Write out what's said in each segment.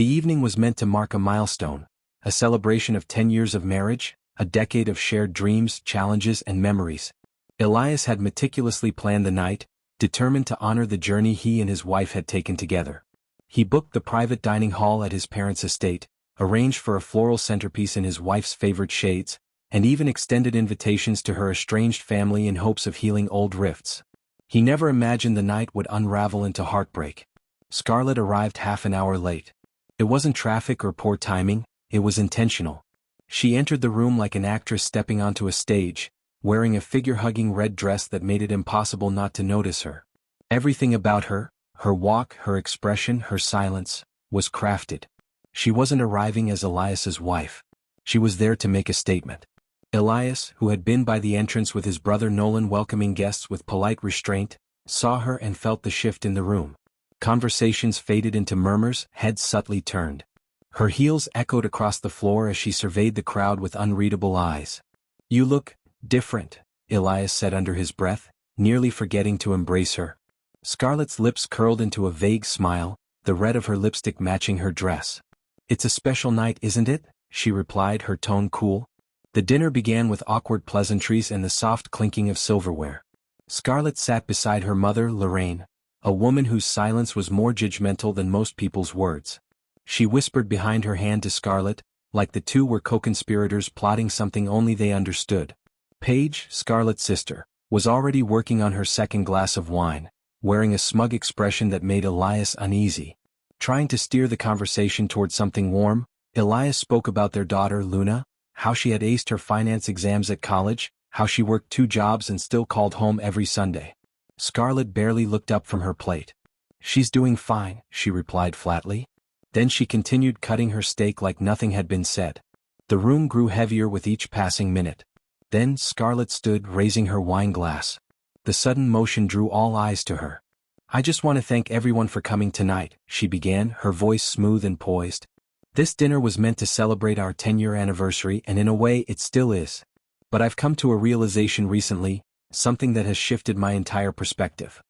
The evening was meant to mark a milestone, a celebration of 10 years of marriage, a decade of shared dreams, challenges, and memories. Elias had meticulously planned the night, determined to honor the journey he and his wife had taken together. He booked the private dining hall at his parents' estate, arranged for a floral centerpiece in his wife's favorite shades, and even extended invitations to her estranged family in hopes of healing old rifts. He never imagined the night would unravel into heartbreak. Scarlett arrived half an hour late. It wasn't traffic or poor timing, it was intentional. She entered the room like an actress stepping onto a stage, wearing a figure-hugging red dress that made it impossible not to notice her. Everything about her, her walk, her expression, her silence, was crafted. She wasn't arriving as Elias's wife. She was there to make a statement. Elias, who had been by the entrance with his brother Nolan welcoming guests with polite restraint, saw her and felt the shift in the room. Conversations faded into murmurs, heads subtly turned. Her heels echoed across the floor as she surveyed the crowd with unreadable eyes. "You look different," Elias said under his breath, nearly forgetting to embrace her. Scarlett's lips curled into a vague smile, the red of her lipstick matching her dress. "It's a special night, isn't it?" she replied, her tone cool. The dinner began with awkward pleasantries and the soft clinking of silverware. Scarlett sat beside her mother, Lorraine, a woman whose silence was more judgmental than most people's words. She whispered behind her hand to Scarlett, like the two were co-conspirators plotting something only they understood. Paige, Scarlett's sister, was already working on her second glass of wine, wearing a smug expression that made Elias uneasy. Trying to steer the conversation toward something warm, Elias spoke about their daughter, Luna, how she had aced her finance exams at college, how she worked 2 jobs and still called home every Sunday. Scarlett barely looked up from her plate. "She's doing fine," she replied flatly. Then she continued cutting her steak like nothing had been said. The room grew heavier with each passing minute. Then Scarlett stood, raising her wine glass. The sudden motion drew all eyes to her. "I just want to thank everyone for coming tonight," she began, her voice smooth and poised. "This dinner was meant to celebrate our 10-year anniversary, and in a way it still is. But I've come to a realization recently, something that has shifted my entire perspective."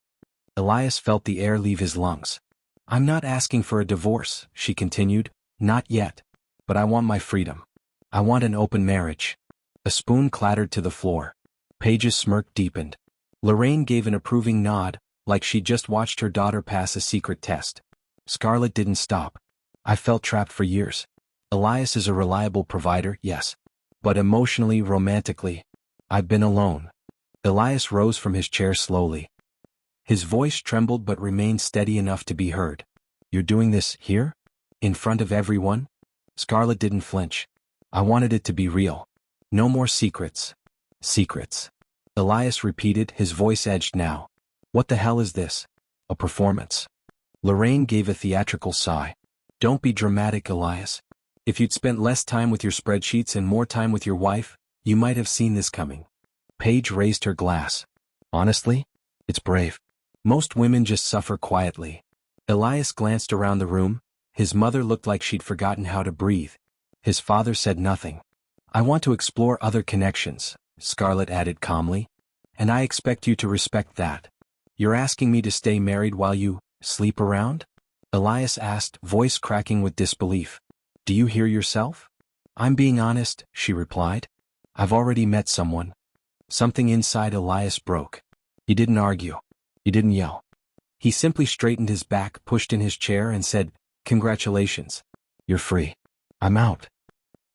Elias felt the air leave his lungs. "I'm not asking for a divorce," she continued, "not yet. But I want my freedom. I want an open marriage." A spoon clattered to the floor. Paige's smirk deepened. Lorraine gave an approving nod, like she'd just watched her daughter pass a secret test. Scarlett didn't stop. "I felt trapped for years. Elias is a reliable provider, yes. But emotionally, romantically, I've been alone." Elias rose from his chair slowly. His voice trembled but remained steady enough to be heard. "You're doing this here? In front of everyone?" Scarlett didn't flinch. "I wanted it to be real. No more secrets." "Secrets," Elias repeated, his voice edged now. "What the hell is this? A performance?" Lorraine gave a theatrical sigh. "Don't be dramatic, Elias. If you'd spent less time with your spreadsheets and more time with your wife, you might have seen this coming." Paige raised her glass. "Honestly, it's brave. Most women just suffer quietly." Elias glanced around the room. His mother looked like she'd forgotten how to breathe. His father said nothing. "I want to explore other connections," Scarlett added calmly. "And I expect you to respect that. You're asking me to stay married while you sleep around?" Elias asked, voice cracking with disbelief. "Do you hear yourself?" "I'm being honest," she replied. "I've already met someone." Something inside Elias broke. He didn't argue. He didn't yell. He simply straightened his back, pushed in his chair, and said, "Congratulations. You're free. I'm out."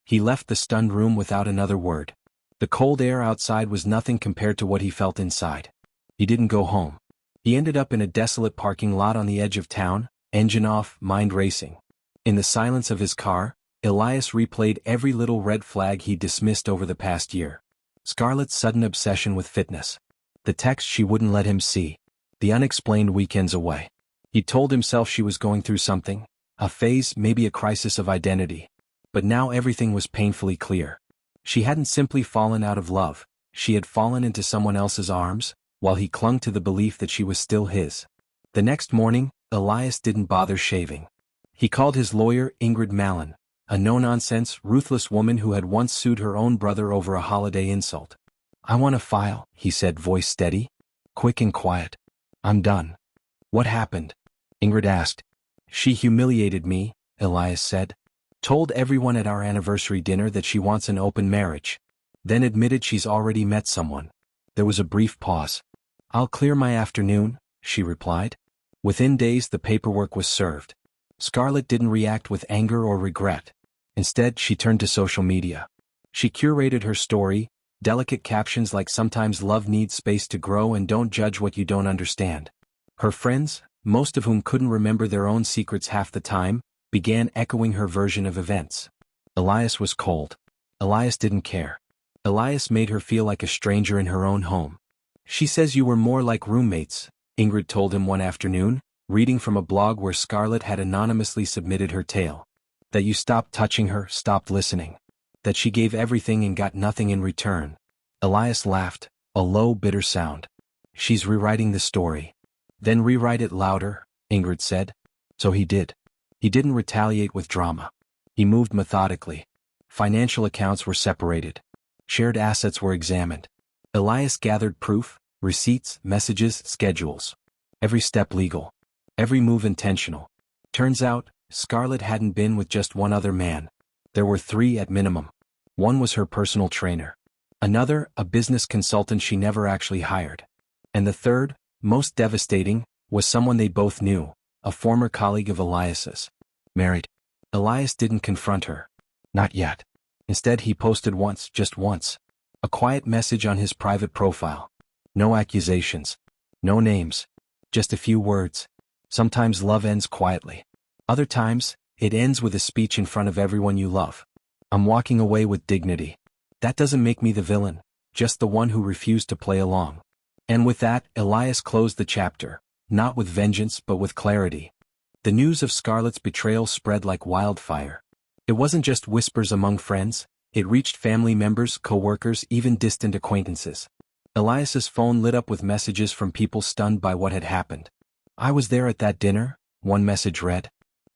He left the stunned room without another word. The cold air outside was nothing compared to what he felt inside. He didn't go home. He ended up in a desolate parking lot on the edge of town, engine off, mind racing. In the silence of his car, Elias replayed every little red flag he dismissed over the past year. Scarlett's sudden obsession with fitness. The text she wouldn't let him see. The unexplained weekends away. He told himself she was going through something, a phase, maybe a crisis of identity. But now everything was painfully clear. She hadn't simply fallen out of love, she had fallen into someone else's arms, while he clung to the belief that she was still his. The next morning, Elias didn't bother shaving. He called his lawyer, Ingrid Malin, a no-nonsense, ruthless woman who had once sued her own brother over a holiday insult. "I want to file," he said, voice steady, quick and quiet. "I'm done." "What happened?" Ingrid asked. "She humiliated me," Elias said. Told everyone at our anniversary dinner that she wants an open marriage. Then admitted she's already met someone. There was a brief pause. I'll clear my afternoon, she replied. Within days the paperwork was served. Scarlett didn't react with anger or regret. Instead, she turned to social media. She curated her story, delicate captions like "Sometimes love needs space to grow and don't judge what you don't understand." Her friends, most of whom couldn't remember their own secrets half the time, began echoing her version of events. Elias was cold. Elias didn't care. Elias made her feel like a stranger in her own home. She says you were more like roommates, Ingrid told him one afternoon, reading from a blog where Scarlett had anonymously submitted her tale. That you stopped touching her, stopped listening. That she gave everything and got nothing in return. Elias laughed, a low, bitter sound. She's rewriting the story. Then rewrite it louder, Ingrid said. So he did. He didn't retaliate with drama. He moved methodically. Financial accounts were separated. Shared assets were examined. Elias gathered proof, receipts, messages, schedules. Every step legal. Every move intentional. Turns out, Scarlett hadn't been with just one other man. There were 3 at minimum. One was her personal trainer. Another, a business consultant she never actually hired. And the third, most devastating, was someone they both knew, a former colleague of Elias's. Married. Elias didn't confront her. Not yet. Instead, he posted once, just once. A quiet message on his private profile. No accusations. No names. Just a few words. Sometimes love ends quietly. Other times, it ends with a speech in front of everyone you love. I'm walking away with dignity. That doesn't make me the villain, just the one who refused to play along. And with that, Elias closed the chapter, not with vengeance but with clarity. The news of Scarlett's betrayal spread like wildfire. It wasn't just whispers among friends, it reached family members, co-workers, even distant acquaintances. Elias's phone lit up with messages from people stunned by what had happened. I was there at that dinner, one message read.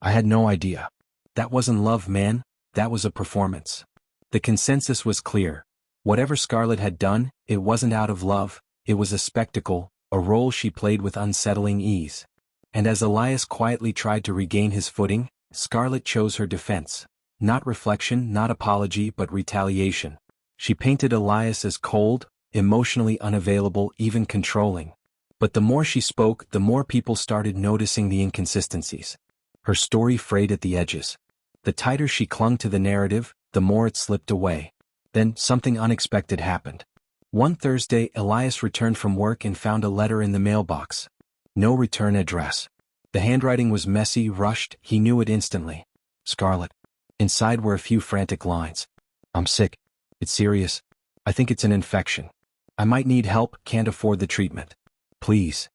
I had no idea. That wasn't love, man, that was a performance. The consensus was clear. Whatever Scarlett had done, it wasn't out of love, it was a spectacle, a role she played with unsettling ease. And as Elias quietly tried to regain his footing, Scarlett chose her defense. Not reflection, not apology, but retaliation. She painted Elias as cold, emotionally unavailable, even controlling. But the more she spoke, the more people started noticing the inconsistencies. Her story frayed at the edges. The tighter she clung to the narrative, the more it slipped away. Then, something unexpected happened. One Thursday, Elias returned from work and found a letter in the mailbox. No return address. The handwriting was messy, rushed, he knew it instantly. Scarlett. Inside were a few frantic lines. I'm sick. It's serious. I think it's an infection. I might need help, can't afford the treatment. Please.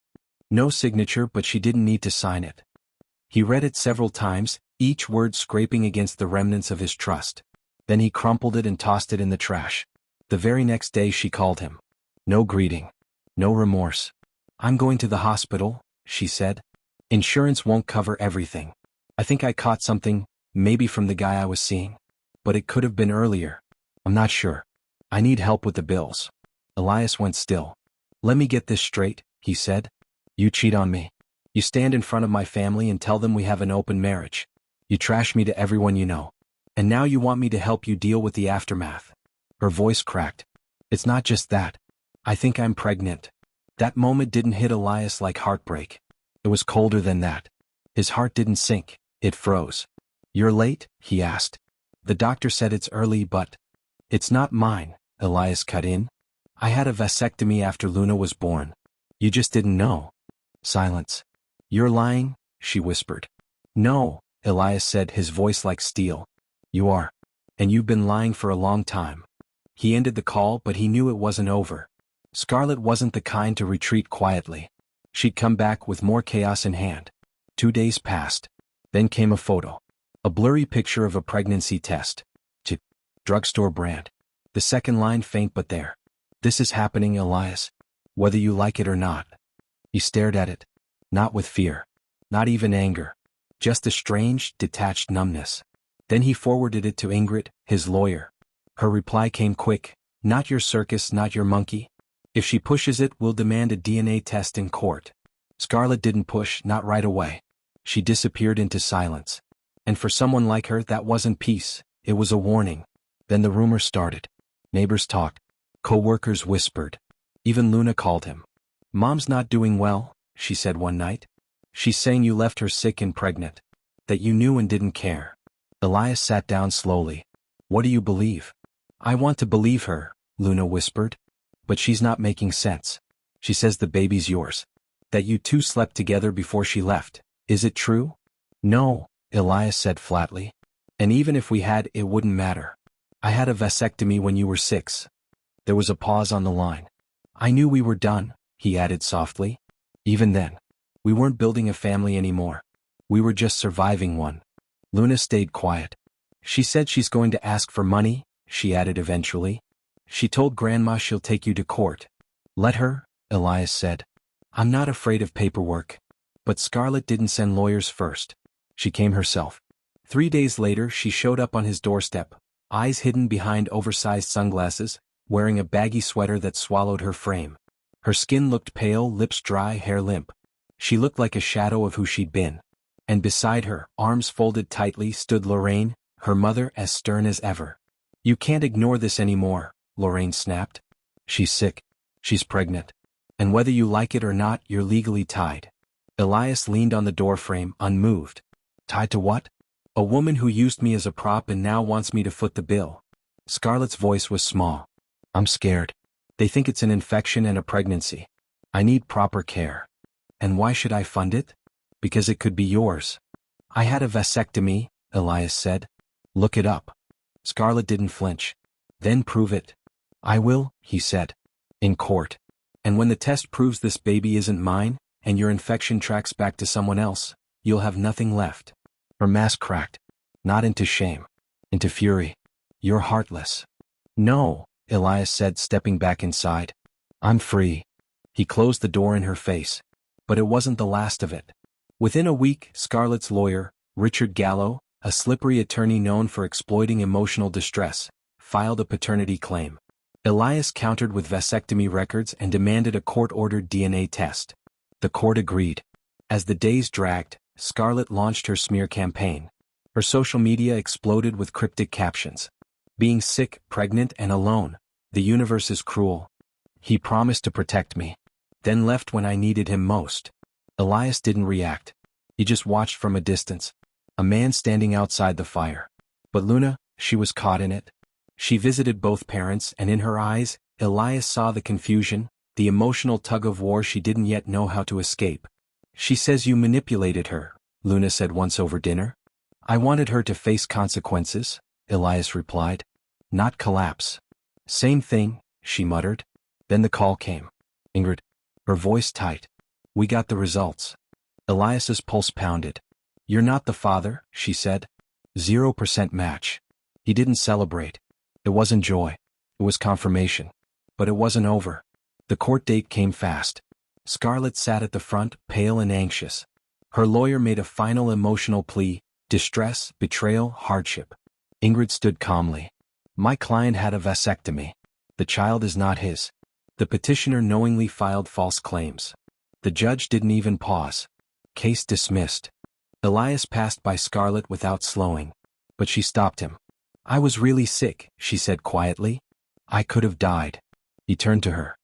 No signature, but she didn't need to sign it. He read it several times, each word scraping against the remnants of his trust. Then he crumpled it and tossed it in the trash. The very next day she called him. No greeting. No remorse. I'm going to the hospital, she said. Insurance won't cover everything. I think I caught something, maybe from the guy I was seeing. But it could have been earlier. I'm not sure. I need help with the bills. Elias went still. Let me get this straight, he said. You cheat on me. You stand in front of my family and tell them we have an open marriage. You trash me to everyone you know. And now you want me to help you deal with the aftermath. Her voice cracked. It's not just that. I think I'm pregnant. That moment didn't hit Elias like heartbreak. It was colder than that. His heart didn't sink, it froze. You're late? He asked. The doctor said it's early, but... It's not mine, Elias cut in. I had a vasectomy after Luna was born. You just didn't know. Silence. You're lying, she whispered. No, Elias said, his voice like steel. You are. And you've been lying for a long time. He ended the call, but he knew it wasn't over. Scarlett wasn't the kind to retreat quietly. She'd come back with more chaos in hand. 2 days passed. Then came a photo. A blurry picture of a pregnancy test. Drugstore brand. The second line faint but there. This is happening, Elias. Whether you like it or not. He stared at it. Not with fear. Not even anger. Just a strange, detached numbness. Then he forwarded it to Ingrid, his lawyer. Her reply came quick. Not your circus, not your monkey. If she pushes it, we'll demand a DNA test in court. Scarlett didn't push, not right away. She disappeared into silence. And for someone like her, that wasn't peace, it was a warning. Then the rumor started. Neighbors talked. Co-workers whispered. Even Luna called him. "Mom's not doing well," she said one night. "She's saying you left her sick and pregnant. That you knew and didn't care." Elias sat down slowly. "What do you believe?" "I want to believe her," Luna whispered. "But she's not making sense. She says the baby's yours. That you two slept together before she left. Is it true?" "No," Elias said flatly. "And even if we had, it wouldn't matter. I had a vasectomy when you were 6. There was a pause on the line. "I knew we were done," he added softly. "Even then. We weren't building a family anymore. We were just surviving one." Luna stayed quiet. "She said she's going to ask for money," she added eventually. "She told Grandma she'll take you to court." "Let her," Elias said. "I'm not afraid of paperwork." But Scarlett didn't send lawyers first. She came herself. 3 days later she showed up on his doorstep, eyes hidden behind oversized sunglasses, wearing a baggy sweater that swallowed her frame. Her skin looked pale, lips dry, hair limp. She looked like a shadow of who she'd been. And beside her, arms folded tightly, stood Lorraine, her mother, as stern as ever. "You can't ignore this anymore," Lorraine snapped. "She's sick. She's pregnant. And whether you like it or not, you're legally tied." Elias leaned on the doorframe, unmoved. "Tied to what?" "A woman who used me as a prop and now wants me to foot the bill." Scarlett's voice was small. "I'm scared. They think it's an infection and a pregnancy. I need proper care." "And why should I fund it?" "Because it could be yours." "I had a vasectomy," Elias said. "Look it up." Scarlett didn't flinch. "Then prove it." "I will," he said. "In court. And when the test proves this baby isn't mine, and your infection tracks back to someone else, you'll have nothing left." Her mask cracked. Not into shame. Into fury. "You're heartless." "No," Elias said, stepping back inside. "I'm free." He closed the door in her face. But it wasn't the last of it. Within a week, Scarlett's lawyer, Richard Gallo, a slippery attorney known for exploiting emotional distress, filed a paternity claim. Elias countered with vasectomy records and demanded a court-ordered DNA test. The court agreed. As the days dragged, Scarlett launched her smear campaign. Her social media exploded with cryptic captions. "Being sick, pregnant, and alone. The universe is cruel. He promised to protect me. Then left when I needed him most." Elias didn't react. He just watched from a distance. A man standing outside the fire. But Luna, she was caught in it. She visited both parents, and in her eyes, Elias saw the confusion, the emotional tug-of-war she didn't yet know how to escape. "She says you manipulated her," Luna said once over dinner. "I wanted her to face consequences," Elias replied. "Not collapse." "Same thing," she muttered. Then the call came. "Ingrid." Her voice tight. "We got the results." Elias's pulse pounded. "You're not the father," she said. 0% match. He didn't celebrate. It wasn't joy. It was confirmation. But it wasn't over. The court date came fast. Scarlett sat at the front, pale and anxious. Her lawyer made a final emotional plea: distress, betrayal, hardship. Ingrid stood calmly. "My client had a vasectomy. The child is not his." The petitioner knowingly filed false claims. The judge didn't even pause. Case dismissed. Elias passed by Scarlett without slowing. But she stopped him. "I was really sick," she said quietly. "I could have died." He turned to her.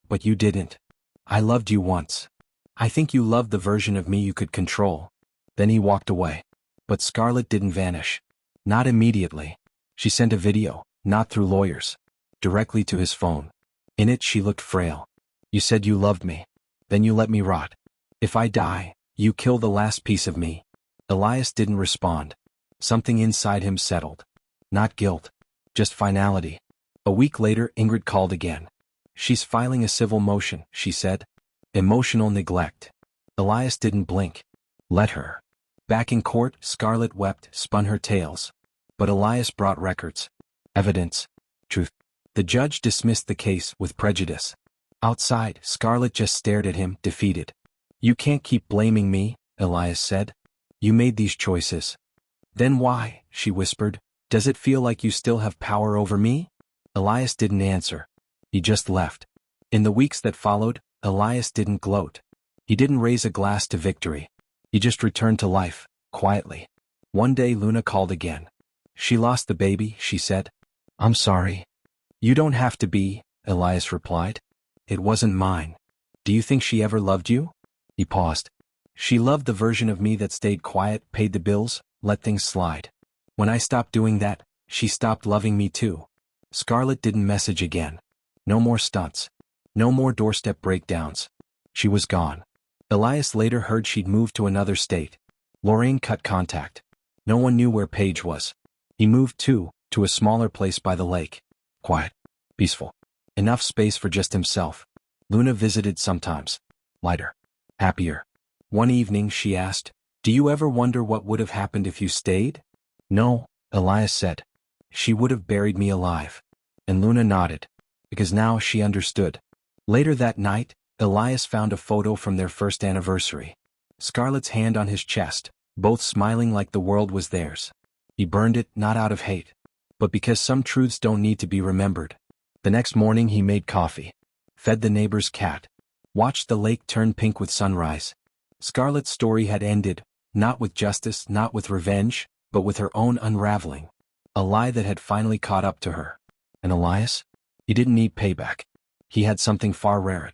"But you didn't. I loved you once. I think you loved the version of me you could control." Then he walked away. But Scarlett didn't vanish. Not immediately. She sent a video, not through lawyers. Directly to his phone. In it she looked frail. "You said you loved me. Then you let me rot. If I die, you kill the last piece of me." Elias didn't respond. Something inside him settled. Not guilt. Just finality. A week later Ingrid called again. "She's filing a civil motion," she said. "Emotional neglect." Elias didn't blink. "Let her." Back in court, Scarlett wept, spun her tales. But Elias brought records. Evidence. Truth. The judge dismissed the case with prejudice. Outside, Scarlett just stared at him, defeated. "You can't keep blaming me," Elias said. "You made these choices." "Then why," she whispered, "does it feel like you still have power over me?" Elias didn't answer. He just left. In the weeks that followed, Elias didn't gloat. He didn't raise a glass to victory. He just returned to life, quietly. One day Luna called again. She lost the baby, she said. I'm sorry. You don't have to be, Elias replied. It wasn't mine. Do you think she ever loved you? He paused. She loved the version of me that stayed quiet, paid the bills, let things slide. When I stopped doing that, she stopped loving me too. Scarlett didn't message again. No more stunts. No more doorstep breakdowns. She was gone. Elias later heard she'd moved to another state. Lorraine cut contact. No one knew where Paige was. He moved too, to a smaller place by the lake. Quiet. Peaceful. Enough space for just himself. Luna visited sometimes. Lighter. Happier. One evening she asked, "Do you ever wonder what would have happened if you stayed?" "No," Elias said. "She would have buried me alive." And Luna nodded. Because now she understood. Later that night, Elias found a photo from their first anniversary. Scarlett's hand on his chest, both smiling like the world was theirs. He burned it, not out of hate, but because some truths don't need to be remembered. The next morning he made coffee. Fed the neighbor's cat. Watched the lake turn pink with sunrise. Scarlett's story had ended, not with justice, not with revenge, but with her own unraveling. A lie that had finally caught up to her. And Elias? He didn't need payback. He had something far rarer.